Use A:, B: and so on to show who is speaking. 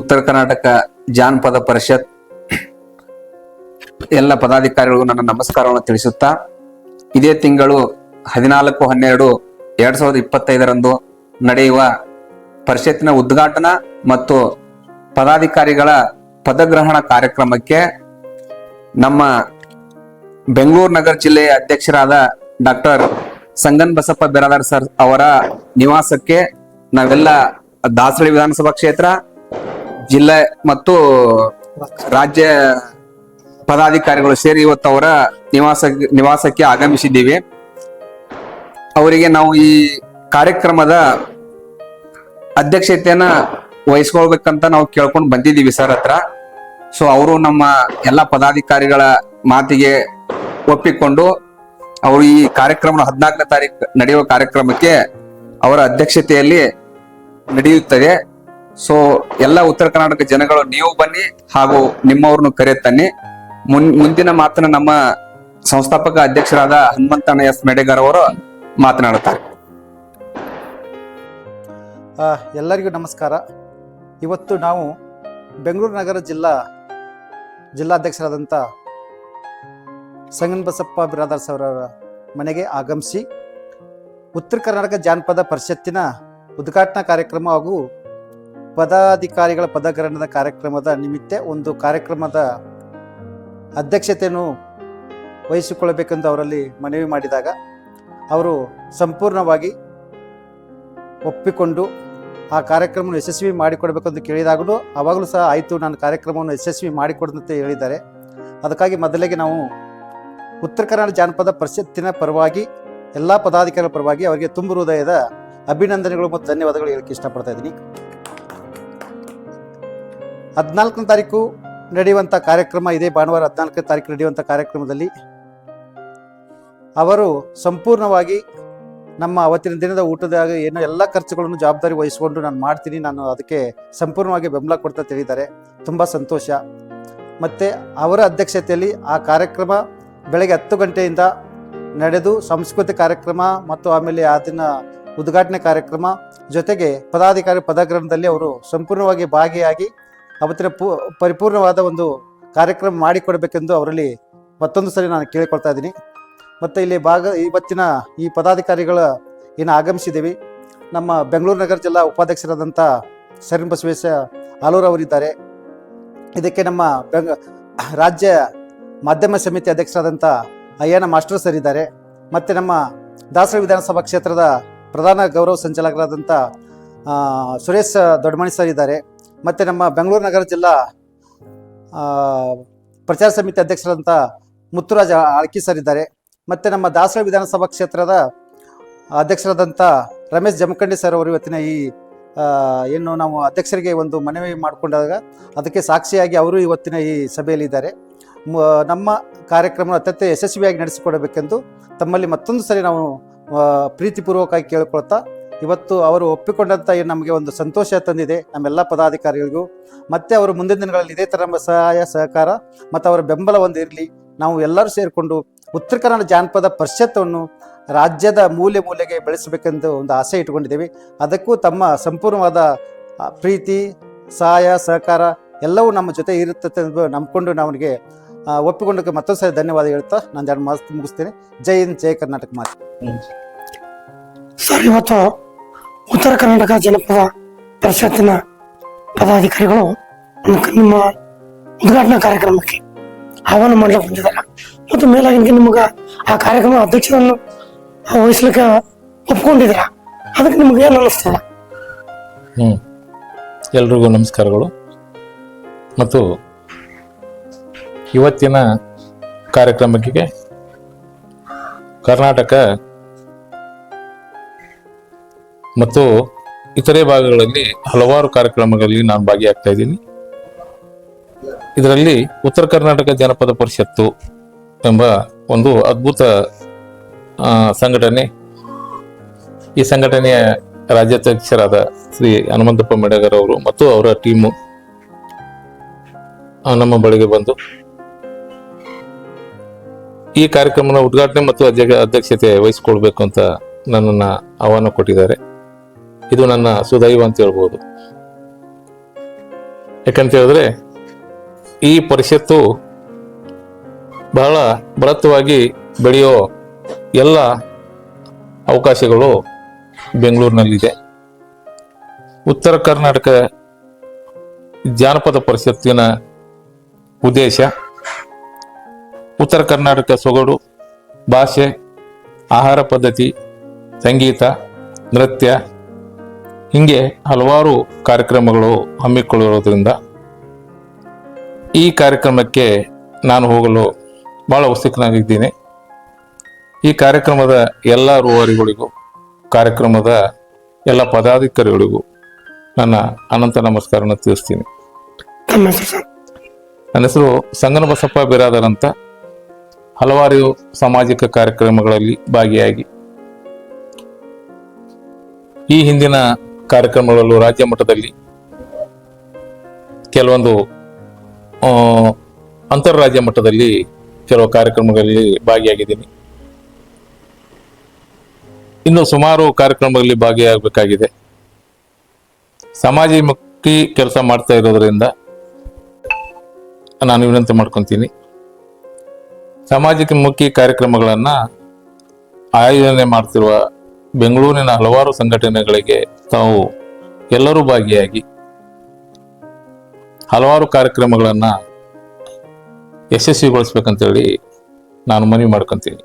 A: ಉತ್ತರ ಕರ್ನಾಟಕ ಜಾನಪದ ಪರಿಷತ್ ಎಲ್ಲ ಪದಾಧಿಕಾರಿಗಳಿಗೂ ನನ್ನ ನಮಸ್ಕಾರವನ್ನು ತಿಳಿಸುತ್ತಾ, ಇದೇ ತಿಂಗಳು 14/12/2025 ನಡೆಯುವ ಪರಿಷತ್ತಿನ ಉದ್ಘಾಟನಾ ಮತ್ತು ಪದಾಧಿಕಾರಿಗಳ ಪದಗ್ರಹಣ ಕಾರ್ಯಕ್ರಮಕ್ಕೆ ನಮ್ಮ ಬೆಂಗಳೂರು ನಗರ ಜಿಲ್ಲೆಯ ಅಧ್ಯಕ್ಷರಾದ ಡಾಕ್ಟರ್ ಸಂಗನ್ ಬಸಪ್ಪ ಬಿರಾದಾರ್ ಸರ್ ಅವರ ನಿವಾಸಕ್ಕೆ ನಾವೆಲ್ಲ ದಾಸರಳ್ಳಿ ವಿಧಾನಸಭಾ ಕ್ಷೇತ್ರ, ಜಿಲ್ಲೆ ಮತ್ತು ರಾಜ್ಯ ಪದಾಧಿಕಾರಿಗಳು ಸೇರಿ ಇವತ್ತು ಅವರ ನಿವಾಸಕ್ಕೆ ಆಗಮಿಸಿದ್ದೀವಿ. ಅವರಿಗೆ ನಾವು ಈ ಕಾರ್ಯಕ್ರಮದ ಅಧ್ಯಕ್ಷತೆಯನ್ನ ವಹಿಸ್ಕೊಳ್ಬೇಕಂತ ನಾವು ಕೇಳ್ಕೊಂಡು ಬಂದಿದ್ದೀವಿ ಸರ್ ಹತ್ರ. ಸೊ ಅವರು ನಮ್ಮ ಎಲ್ಲ ಪದಾಧಿಕಾರಿಗಳ ಮಾತಿಗೆ ಒಪ್ಪಿಕೊಂಡು ಅವರು ಈ ಕಾರ್ಯಕ್ರಮ 14ನೇ ತಾರೀಕು ನಡೆಯುವ ಕಾರ್ಯಕ್ರಮಕ್ಕೆ ಅವರ ಅಧ್ಯಕ್ಷತೆಯಲ್ಲಿ ನಡೆಯುತ್ತದೆ. ಸೊ ಎಲ್ಲ ಉತ್ತರ ಕರ್ನಾಟಕ ಜನಗಳು ನೀವು ಬನ್ನಿ ಹಾಗೂ ನಿಮ್ಮವ್ರನ್ನು ಕರೆ ತನ್ನಿ. ಮುಂದಿನ ಮಾತನ್ನ ನಮ್ಮ ಸಂಸ್ಥಾಪಕ ಅಧ್ಯಕ್ಷರಾದ ಹನುಮಂತಣ್ಣ ಎಸ್ ಮೇಡೆಗಾರ್ ಅವರು ಮಾತನಾಡುತ್ತಾರೆ.
B: ಎಲ್ಲರಿಗೂ ನಮಸ್ಕಾರ. ಇವತ್ತು ನಾವು ಬೆಂಗಳೂರು ನಗರ ಜಿಲ್ಲಾಧ್ಯಕ್ಷರಾದಂಥ ಸಂಗನ್ ಬಸಪ್ಪ ಬಿರಾದಾರ್ ಅವರ ಮನೆಗೆ ಆಗಮಿಸಿ ಉತ್ತರ ಕರ್ನಾಟಕ ಜಾನಪದ ಪರಿಷತ್ತಿನ ಉದ್ಘಾಟನಾ ಕಾರ್ಯಕ್ರಮ ಹಾಗೂ ಪದಾಧಿಕಾರಿಗಳ ಪದಗ್ರಹಣದ ಕಾರ್ಯಕ್ರಮದ ನಿಮಿತ್ತ ಒಂದು ಕಾರ್ಯಕ್ರಮದ ಅಧ್ಯಕ್ಷತೆಯನ್ನು ವಹಿಸಿಕೊಳ್ಳಬೇಕೆಂದು ಅವರಲ್ಲಿ ಮನವಿ ಮಾಡಿದಾಗ ಅವರು ಸಂಪೂರ್ಣವಾಗಿ ಒಪ್ಪಿಕೊಂಡು ಆ ಕಾರ್ಯಕ್ರಮವನ್ನು ಯಶಸ್ವಿ ಮಾಡಿಕೊಡ್ಬೇಕೆಂದು ಕೇಳಿದಾಗಲೂ ಆವಾಗಲೂ ಸಹ ಆಯಿತು, ನಾನು ಕಾರ್ಯಕ್ರಮವನ್ನು ಯಶಸ್ವಿ ಮಾಡಿಕೊಡುವಂತೆ ಹೇಳಿದ್ದಾರೆ. ಅದಕ್ಕಾಗಿ ಮೊದಲಿಗೆ ನಾವು ಉತ್ತರ ಕರ್ನಾಟಕ ಜಾನಪದ ಪರಿಷತ್ತಿನ ಪರವಾಗಿ ಎಲ್ಲ ಪದಾಧಿಕಾರಿಗಳ ಪರವಾಗಿ ಅವರಿಗೆ ತುಂಬ ಹೃದಯದ ಅಭಿನಂದನೆಗಳು ಮತ್ತು ಧನ್ಯವಾದಗಳು ಹೇಳಕ್ಕೆ ಇಷ್ಟಪಡ್ತಾ ಇದ್ದೀನಿ. 14ನೇ ತಾರೀಕು ನಡೆಯುವಂಥ ಕಾರ್ಯಕ್ರಮ, ಇದೇ ಭಾನುವಾರ 14ನೇ ತಾರೀಕು ನಡೆಯುವಂಥ ಕಾರ್ಯಕ್ರಮದಲ್ಲಿ ಅವರು ಸಂಪೂರ್ಣವಾಗಿ ನಮ್ಮ ಅವತ್ತಿನ ದಿನದ ಊಟದಾಗ ಏನೋ ಎಲ್ಲ ಖರ್ಚುಗಳನ್ನು ಜವಾಬ್ದಾರಿ ವಹಿಸಿಕೊಂಡು ನಾನು ಮಾಡ್ತೀನಿ, ನಾನು ಅದಕ್ಕೆ ಸಂಪೂರ್ಣವಾಗಿ ಬೆಂಬಲ ಕೊಡ್ತಾ ತಿಳಿದ್ದಾರೆ. ತುಂಬ ಸಂತೋಷ. ಮತ್ತು ಅವರ ಅಧ್ಯಕ್ಷತೆಯಲ್ಲಿ ಆ ಕಾರ್ಯಕ್ರಮ ಬೆಳಗ್ಗೆ 10 ಗಂಟೆಯಿಂದ ನಡೆದು ಸಾಂಸ್ಕೃತಿಕ ಕಾರ್ಯಕ್ರಮ ಮತ್ತು ಆಮೇಲೆ ಅದನ್ನ ಉದ್ಘಾಟನೆ ಕಾರ್ಯಕ್ರಮ ಜೊತೆಗೆ ಪದಾಧಿಕಾರಿ ಪದಗ್ರಹಣದಲ್ಲಿ ಅವರು ಸಂಪೂರ್ಣವಾಗಿ ಭಾಗಿಯಾಗಿ ಅವತ್ತಿನ ಪರಿಪೂರ್ಣವಾದ ಒಂದು ಕಾರ್ಯಕ್ರಮ ಮಾಡಿಕೊಡ್ಬೇಕೆಂದು ಅವರಲ್ಲಿ ಮತ್ತೊಂದು ಸರಿ ನಾನು ಕೇಳಿಕೊಳ್ತಾ ಇದ್ದೀನಿ. ಮತ್ತು ಇಲ್ಲಿ ಇವತ್ತಿನ ಈ ಪದಾಧಿಕಾರಿಗಳ ಏನು ಆಗಮಿಸಿದ್ದೀವಿ, ನಮ್ಮ ಬೆಂಗಳೂರು ನಗರ ಜಿಲ್ಲಾ ಉಪಾಧ್ಯಕ್ಷರಾದಂಥ ಶರಣ್ ಬಸವೇಶ ಆಲೂರು ಅವರಿದ್ದಾರೆ. ಇದಕ್ಕೆ ನಮ್ಮ ರಾಜ್ಯ ಮಾಧ್ಯಮ ಸಮಿತಿ ಅಧ್ಯಕ್ಷರಾದಂಥ ಅಯ್ಯಣ್ಣ ಮಾಸ್ಟರ್ ಸರ್ ಇದ್ದಾರೆ. ಮತ್ತು ನಮ್ಮ ದಾಸರಳ್ಳಿ ವಿಧಾನಸಭಾ ಕ್ಷೇತ್ರದ ಪ್ರಧಾನ ಗೌರವ ಸಂಚಾಲಕರಾದಂಥ ಸುರೇಶ್ ದೊಡ್ಡಮಣಿ ಸರ್ ಇದ್ದಾರೆ. ಮತ್ತು ನಮ್ಮ ಬೆಂಗಳೂರು ನಗರ ಜಿಲ್ಲಾ ಪ್ರಚಾರ ಸಮಿತಿ ಅಧ್ಯಕ್ಷರಾದಂಥ ಮುತ್ತುರಾಜ್ ಆಳ್ಕಿ ಸರ್ ಇದ್ದಾರೆ. ಮತ್ತು ನಮ್ಮ ದಾಸರಳ್ಳಿ ವಿಧಾನಸಭಾ ಕ್ಷೇತ್ರದ ಅಧ್ಯಕ್ಷರಾದಂಥ ರಮೇಶ್ ಜಮಖಂಡಿ ಸರ್ ಅವರು ಇವತ್ತಿನ ಈ ಏನು ನಾವು ಅಧ್ಯಕ್ಷರಿಗೆ ಒಂದು ಮನವಿ ಮಾಡಿಕೊಂಡಾಗ ಅದಕ್ಕೆ ಸಾಕ್ಷಿಯಾಗಿ ಅವರು ಇವತ್ತಿನ ಈ ಸಭೆಯಲ್ಲಿದ್ದಾರೆ. ನಮ್ಮ ಕಾರ್ಯಕ್ರಮ ಅತ್ಯಂತ ಯಶಸ್ವಿಯಾಗಿ ನಡೆಸಿಕೊಡಬೇಕೆಂದು ತಮ್ಮಲ್ಲಿ ಮತ್ತೊಂದು ಸರಿ ನಾವು ಪ್ರೀತಿಪೂರ್ವಕವಾಗಿ ಕೇಳಿಕೊಳ್ತಾ, ಇವತ್ತು ಅವರು ಒಪ್ಪಿಕೊಂಡಂಥ ಏನು ನಮಗೆ ಒಂದು ಸಂತೋಷ ತಂದಿದೆ ನಮ್ಮೆಲ್ಲ ಪದಾಧಿಕಾರಿಗಳಿಗೂ. ಮತ್ತು ಅವರು ಮುಂದಿನ ದಿನಗಳಲ್ಲಿ ಇದೇ ಥರ ನಮ್ಮ ಸಹಾಯ ಸಹಕಾರ ಮತ್ತು ಅವರ ಬೆಂಬಲ ಒಂದು ಇರಲಿ. ನಾವು ಎಲ್ಲರೂ ಸೇರಿಕೊಂಡು ಉತ್ತರ ಕನ್ನಡ ಜಾನಪದ ಪರಿಷತ್ತನ್ನು ರಾಜ್ಯದ ಮೂಲೆ ಮೂಲೆಗೆ ಬೆಳೆಸಬೇಕೆಂದು ಒಂದು ಆಸೆ ಇಟ್ಕೊಂಡಿದ್ದೇವೆ. ಅದಕ್ಕೂ ತಮ್ಮ ಸಂಪೂರ್ಣವಾದ ಪ್ರೀತಿ, ಸಹಾಯ ಸಹಕಾರ ಎಲ್ಲವೂ ನಮ್ಮ ಜೊತೆ ಇರುತ್ತೆ ಎಂದು ನಂಬಿಕೊಂಡು ನಮಗೆ ಒಪ್ಪಿಕೊಂಡಕ್ಕೆ ಮತ್ತೊಂದು ಸರಿ ಧನ್ಯವಾದ ಹೇಳ್ತಾ ನಾನು 2 ಮಾತು ಮುಗಿಸ್ತೇನೆ. ಜೈ ಹಿಂದ್, ಜೈ ಕರ್ನಾಟಕ ಮಾತು.
C: ಸರ್, ಇವತ್ತು ಉತ್ತರ ಕರ್ನಾಟಕ ಜನಪದ ಪರಿಷತ್ತಿನ ಪದಾಧಿಕಾರಿಗಳು ನಿಮ್ಮ ಉದ್ಘಾಟನಾ ಕಾರ್ಯಕ್ರಮಕ್ಕೆ ಆಹ್ವಾನ ಮಾಡಲಿಕ್ಕೆ ಬಂದಿದ್ದಾರೆ. ಮತ್ತು ಮೇಲಾಗಿ ನಿಮ್ಗೆ ಆ ಕಾರ್ಯಕ್ರಮ ಅಧ್ಯಕ್ಷರನ್ನು ವಹಿಸ್ಲಿಕ್ಕೆ ಒಪ್ಕೊಂಡಿದ್ದೀರ, ಅದಕ್ಕೆ ನಿಮ್ಗೆ ಏನು ಅನ್ನಿಸ್ತದೆ?
D: ಎಲ್ರಿಗೂ ನಮಸ್ಕಾರಗಳು. ಮತ್ತು ಇವತ್ತಿನ ಕಾರ್ಯಕ್ರಮಕ್ಕೆ ಕರ್ನಾಟಕ ಮತ್ತು ಇತರೆ ಭಾಗಗಳಲ್ಲಿ ಹಲವಾರು ಕಾರ್ಯಕ್ರಮಗಳಲ್ಲಿ ನಾನು ಭಾಗಿಯಾಗ್ತಾ ಇದ್ದೀನಿ. ಇದರಲ್ಲಿ ಉತ್ತರ ಕರ್ನಾಟಕ ಜಾನಪದ ಪರಿಷತ್ತು ಎಂಬ ಒಂದು ಅದ್ಭುತ ಸಂಘಟನೆ, ಈ ಸಂಘಟನೆಯ ರಾಜ್ಯಾಧ್ಯಕ್ಷರಾದ ಶ್ರೀ ಹನುಮಂತಪ್ಪ ಮೇಡೆಗಾರ್ ಅವರು ಮತ್ತು ಅವರ ಟೀಮು ನಮ್ಮ ಬಳಿಗೆ ಬಂದು ಈ ಕಾರ್ಯಕ್ರಮದ ಉದ್ಘಾಟನೆ ಮತ್ತು ಅಧ್ಯಕ್ಷತೆ ವಹಿಸಿಕೊಳ್ಬೇಕು ಅಂತ ನನ್ನನ್ನ ಆಹ್ವಾನ ಕೊಟ್ಟಿದ್ದಾರೆ. ಇದು ನನ್ನ ಸುದೈವ ಅಂತ ಹೇಳ್ಬೋದು. ಯಾಕಂತ ಹೇಳಿದ್ರೆ ಈ ಪರಿಷತ್ತು ಬಹಳ ಬೃಹತ್ವಾಗಿ ಬೆಳೆಯೋ ಎಲ್ಲ ಅವಕಾಶಗಳು ಬೆಂಗಳೂರಿನಲ್ಲಿದೆ. ಉತ್ತರ ಕರ್ನಾಟಕ ಜಾನಪದ ಪರಿಷತ್ತಿನ ಉದ್ದೇಶ ಉತ್ತರ ಕರ್ನಾಟಕ ಸೊಗಡು, ಭಾಷೆ, ಆಹಾರ ಪದ್ಧತಿ, ಸಂಗೀತ, ನೃತ್ಯ ಹೀಗೆ ಹಲವಾರು ಕಾರ್ಯಕ್ರಮಗಳು ಹಮ್ಮಿಕೊಳ್ಳಿರೋದ್ರಿಂದ ಈ ಕಾರ್ಯಕ್ರಮಕ್ಕೆ ನಾನು ಹೋಗಲು ಬಹಳ ಉತ್ಸುಕನಾಗಿದ್ದೀನಿ. ಈ ಕಾರ್ಯಕ್ರಮದ ಎಲ್ಲ ರೂವಾರಿಗಳಿಗೂ, ಕಾರ್ಯಕ್ರಮದ ಎಲ್ಲ ಪದಾಧಿಕಾರಿಗಳಿಗೂ ನನ್ನ ಅನಂತ ನಮಸ್ಕಾರನ ತಿಳಿಸ್ತೀನಿ.
C: ತಮ್ಮ ಹೆಸರು ಸರ್?
D: ನನ್ನ ಹೆಸರು ಸಂಗನಬಸಪ್ಪ ಬಿರಾದರ್ ಅಂತ. ಹಲವಾರು ಸಾಮಾಜಿಕ ಕಾರ್ಯಕ್ರಮಗಳಲ್ಲಿ ಭಾಗಿಯಾಗಿ ಈ ಹಿಂದಿನ ಕಾರ್ಯಕ್ರಮಗಳಲ್ಲೂ ರಾಜ್ಯ ಮಟ್ಟದಲ್ಲಿ ಕೆಲವೊಂದು ಅಂತಾರಾಜ್ಯ ಮಟ್ಟದಲ್ಲಿ ಕೆಲವು ಕಾರ್ಯಕ್ರಮಗಳಲ್ಲಿ ಭಾಗಿಯಾಗಿದ್ದೀನಿ. ಇನ್ನು ಸುಮಾರು ಕಾರ್ಯಕ್ರಮಗಳಲ್ಲಿ ಭಾಗಿಯಾಗಬೇಕಾಗಿದೆ. ಸಮಾಜಮುಖಿ ಕೆಲಸ ಮಾಡ್ತಾ ಇರೋದ್ರಿಂದ ನಾನು ವಿನಂತಿ ಮಾಡ್ಕೊತೀನಿ, ಸಮಾಜಮುಖಿ ಕಾರ್ಯಕ್ರಮಗಳನ್ನು ಆಯೋಜನೆ ಮಾಡ್ತಿರುವ ಬೆಂಗಳೂರಿನ ಹಲವಾರು ಸಂಘಟನೆಗಳಿಗೆ ತಾವು ಎಲ್ಲರೂ ಭಾಗಿಯಾಗಿ ಹಲವಾರು ಕಾರ್ಯಕ್ರಮಗಳನ್ನು ಯಶಸ್ವಿಗೊಳಿಸ್ಬೇಕಂತೇಳಿ ನಾನು ಮನವಿ ಮಾಡ್ಕೊತೀನಿ.